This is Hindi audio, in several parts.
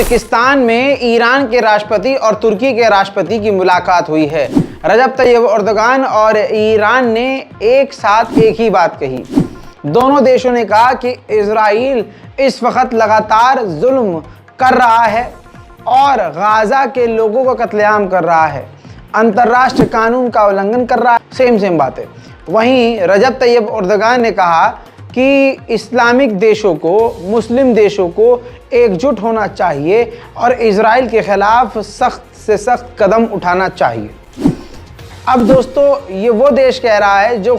उज़्बेकिस्तान में ईरान के राष्ट्रपति और तुर्की के राष्ट्रपति की मुलाकात हुई है। रजब तैयब एर्दोगान और ईरान ने एक साथ एक ही बात कही। दोनों देशों ने कहा कि इजराइल इस वक्त लगातार जुल्म कर रहा है और गाज़ा के लोगों को कत्लेआम कर रहा है, अंतर्राष्ट्रीय कानून का उल्लंघन कर रहा है। सेम बातें। वहीं रजब तैयब एर्दोगान ने कहा कि इस्लामिक देशों को, मुस्लिम देशों को एकजुट होना चाहिए और इजराइल के खिलाफ सख्त से सख्त कदम उठाना चाहिए। अब दोस्तों, ये वो देश कह रहा है जो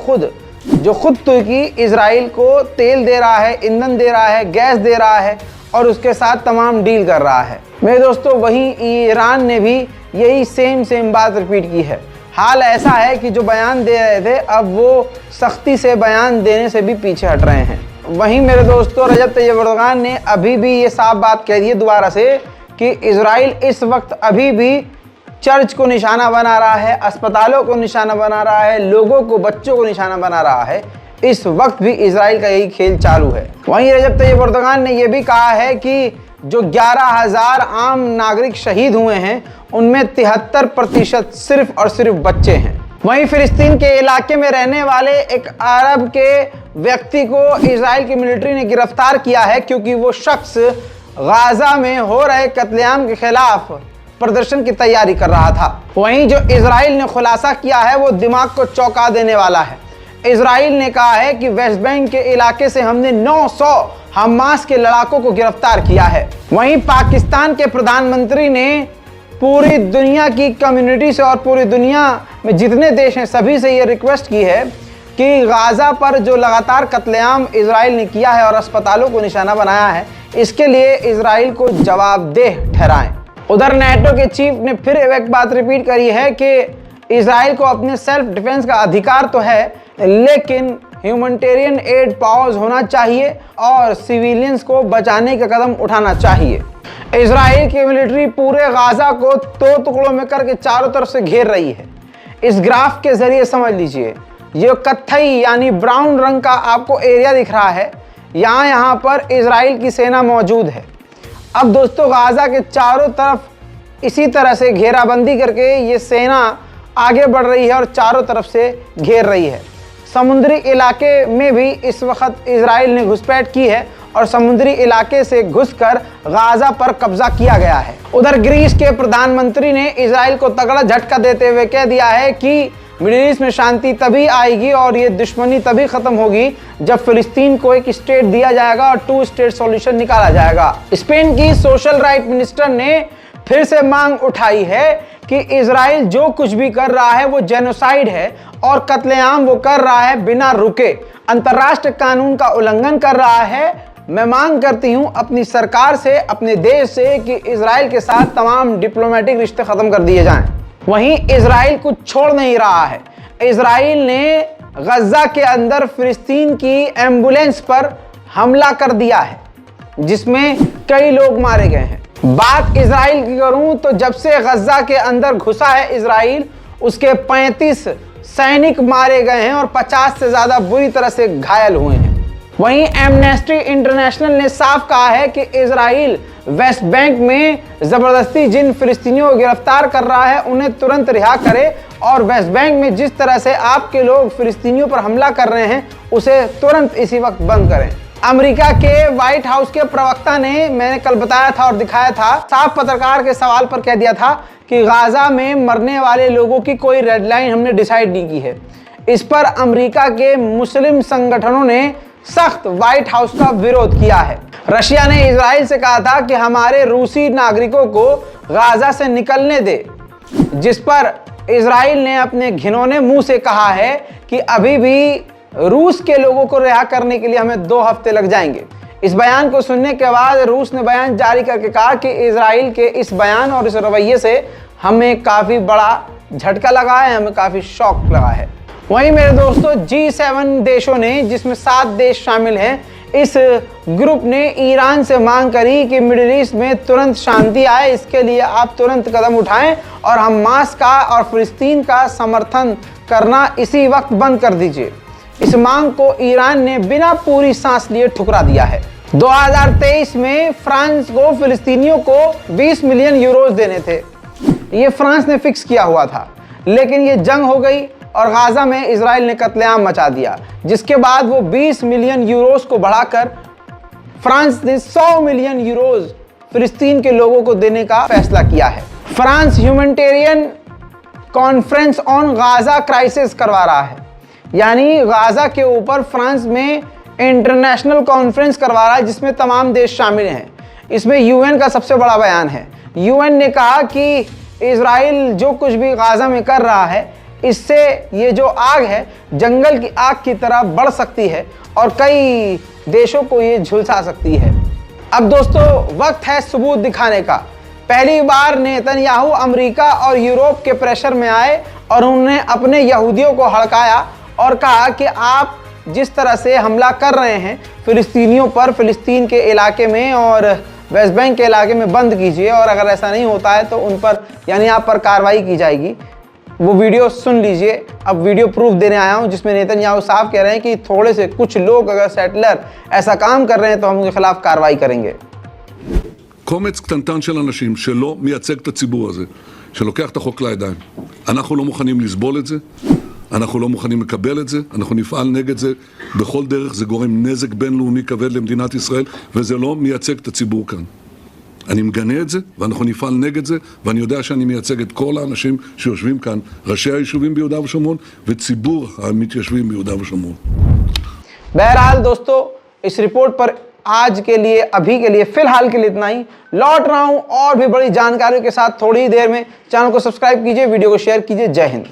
खुद तुर्की इजराइल को तेल दे रहा है, ईंधन दे रहा है, गैस दे रहा है और उसके साथ तमाम डील कर रहा है। मेरे दोस्तों, वहीं ईरान ने भी यही सेम बात रिपीट की है। हाल ऐसा है कि जो बयान दे रहे थे अब वो सख्ती से बयान देने से भी पीछे हट रहे हैं। वहीं मेरे दोस्तों, रजब तैयब एर्दोगान ने अभी भी ये साफ बात कह दी है दोबारा से कि इजराइल इस वक्त अभी भी चर्च को निशाना बना रहा है, अस्पतालों को निशाना बना रहा है, लोगों को, बच्चों को निशाना बना रहा है। इस वक्त भी इजराइल का यही खेल चालू है। वहीं रजब तैयब एर्दोगान ने यह भी कहा है कि जो 11,000 आम नागरिक शहीद हुए हैं उनमें 73% सिर्फ और सिर्फ बच्चे हैं। वहीं फिलिस्तीन के इलाके में रहने वाले एक अरब के व्यक्ति को इजराइल की मिलिट्री ने गिरफ्तार किया है क्योंकि वो शख्स गाजा में हो रहे कत्लेआम के खिलाफ प्रदर्शन की तैयारी कर रहा था। वहीं जो इजराइल ने खुलासा किया है वो दिमाग को चौंका देने वाला है। इजराइल ने कहा है कि वेस्ट बैंक के इलाके से हमने 900 हमास के लड़ाकों को गिरफ्तार किया है। वहीं पाकिस्तान के प्रधानमंत्री ने पूरी दुनिया की कम्युनिटी से और पूरी दुनिया में जितने देश हैं सभी से ये रिक्वेस्ट की है कि गाज़ा पर जो लगातार कत्लेआम इजराइल ने किया है और अस्पतालों को निशाना बनाया है, इसके लिए इजराइल को जवाबदेह ठहराएं। उधर नेटो के चीफ ने फिर एक बात रिपीट करी है कि इजराइल को अपने सेल्फ डिफेंस का अधिकार तो है, लेकिन ह्यूमैनिटेरियन एड पॉज होना चाहिए और सिविलियंस को बचाने का कदम उठाना चाहिए। इजराइल की मिलिट्री पूरे गाज़ा को 2 टुकड़ों में करके चारों तरफ से घेर रही है। इस ग्राफ के जरिए समझ लीजिए, ये कत्थई यानी ब्राउन रंग का आपको एरिया दिख रहा है, यहाँ पर इजराइल की सेना मौजूद है। अब दोस्तों, गाज़ा के चारों तरफ इसी तरह से घेराबंदी करके ये सेना आगे बढ़ रही है और चारों तरफ से घेर रही है। समुद्री इलाके में भी इस वक्त इजराइल ने घुसपैठ की है और समुद्री इलाके से घुसकर गाज़ा पर कब्जा किया गया है। उधर ग्रीस के प्रधानमंत्री ने इजराइल को तगड़ा झटका देते हुए कह दिया है कि मिडिल ईस्ट में शांति तभी आएगी और ये दुश्मनी तभी खत्म होगी जब फिलिस्तीन को एक स्टेट दिया जाएगा और 2 स्टेट सॉल्यूशन निकाला जाएगा। स्पेन की सोशल राइट मिनिस्टर ने फिर से मांग उठाई है कि इजराइल जो कुछ भी कर रहा है वो जेनोसाइड है और कत्लेआम वो कर रहा है बिना रुके, अंतर्राष्ट्रीय कानून का उल्लंघन कर रहा है। मैं मांग करती हूं अपनी सरकार से, अपने देश से कि इजराइल के साथ तमाम डिप्लोमेटिक रिश्ते खत्म कर दिए जाएं। वहीं इजराइल कुछ छोड़ नहीं रहा है। इजराइल ने गजा के अंदर फिलिस्तीन की एम्बुलेंस पर हमला कर दिया है जिसमें कई लोग मारे गए हैं। बात इजराइल की करूं तो जब से गजा के अंदर घुसा है इजराइल, उसके 35 सैनिक मारे गए हैं और 50 से ज्यादा बुरी तरह से घायल हुए हैं। वहीं एमनेस्टी इंटरनेशनल ने साफ कहा है कि इजराइल वेस्ट बैंक में जबरदस्ती जिन फिलिस्तीनियों को गिरफ्तार कर रहा है उन्हें तुरंत रिहा करे और वेस्ट बैंक में जिस तरह से आपके लोग फिलिस्तीनियों पर हमला कर रहे हैं उसे तुरंत इसी वक्त बंद करें। अमेरिका के व्हाइट हाउस के प्रवक्ता ने, मैंने कल बताया था और दिखाया था, साफ पत्रकार के सवाल पर कह दिया था कि गाज़ा में मरने वाले लोगों की कोई रेड लाइन हमने डिसाइड नहीं की है। इस पर अमेरिका के मुस्लिम संगठनों ने सख्त व्हाइट हाउस का विरोध किया है। रशिया ने इजराइल से कहा था कि हमारे रूसी नागरिकों को गाज़ा से निकलने दे, जिस पर इजराइल ने अपने घिनौने मुंह से कहा है कि अभी भी रूस के लोगों को रिहा करने के लिए हमें 2 हफ्ते लग जाएंगे। इस बयान को सुनने के बाद रूस ने बयान जारी करके कहा कि इजराइल के इस बयान और इस रवैये से हमें काफ़ी बड़ा झटका लगा है, हमें काफ़ी शॉक लगा है। वहीं मेरे दोस्तों, G7 देशों ने, जिसमें 7 देश शामिल हैं, इस ग्रुप ने ईरान से मांग करी कि मिडिल ईस्ट में तुरंत शांति आए, इसके लिए आप तुरंत कदम उठाएं और हमास का और फिलिस्तीन का समर्थन करना इसी वक्त बंद कर दीजिए। इस मांग को ईरान ने बिना पूरी सांस लिए ठुकरा दिया है। 2023 में फ्रांस को फिलिस्तीनियों को 20 मिलियन यूरोज देने थे। ये फ्रांस ने फिक्स किया हुआ था, लेकिन ये जंग हो गई और गाजा में इजराइल ने कत्लेआम मचा दिया, जिसके बाद वो 20 मिलियन यूरोज को बढ़ाकर फ्रांस ने 100 मिलियन यूरोज फिलिस्तीन के लोगों को देने का फैसला किया है। France humanitarian conference on Gaza crisis करवा रहा है, यानी गाजा के ऊपर फ्रांस में इंटरनेशनल कॉन्फ्रेंस करवा रहा है जिसमें तमाम देश शामिल हैं। इसमें यूएन का सबसे बड़ा बयान है। यूएन ने कहा कि इजराइल जो कुछ भी गाजा में कर रहा है, इससे ये जो आग है जंगल की आग की तरह बढ़ सकती है और कई देशों को ये झुलसा सकती है। अब दोस्तों वक्त है सबूत दिखाने का। पहली बार नेतन्याहू अमेरिका और यूरोप के प्रेशर में आए और उन्होंने अपने यहूदियों को हड़काया और कहा कि आप जिस तरह से हमला कर रहे हैं फिलिस्तीनियों पर, फिलिस्तीन के इलाके में और वेस्ट बैंक के इलाके में बंद कीजिए, और अगर ऐसा नहीं होता है तो उन पर यानी आप पर कार्रवाई की जाएगी। वो वीडियो सुन लीजिए। अब वीडियो प्रूफ देने आया हूं जिसमें नेतन्याहू साफ कह रहे हैं कि थोड़े से कुछ लोग अगर सेटलर ऐसा काम कर रहे हैं तो हम उनके खिलाफ कार्रवाई करेंगे। קומץ קטנטן של אנשים שלא מייצג את הציבור הזה, שלוקח את החוק לידיים. אנחנו לא מוכנים לסבול את זה, אנחנו לא מוכנים לקבל את זה, אנחנו נפעל נגד זה בכל דרך. זה גורם נזק בינלאומי כבד למדינת ישראל, וזה לא מייצג את הציבור כאן. אני מגנה את זה, ואנחנו נפעל נגד זה, ואני יודע שאני מייצג את כל האנשים שיושבים כאן, ראשי היישובים ביהודה ושומרון, וציבור המתיישבים ביהודה ושומרון. बहरहाल दोस्तों, इस रिपोर्ट पर आज के लिए, अभी के लिए, फिलहाल के लिए इतना ही। लौट रहा हूं और भी बड़ी जानकारियों के साथ थोड़ी ही देर में। चैनल को सब्सक्राइब कीजिए, वीडियो को शेयर कीजिए। जय हिंद।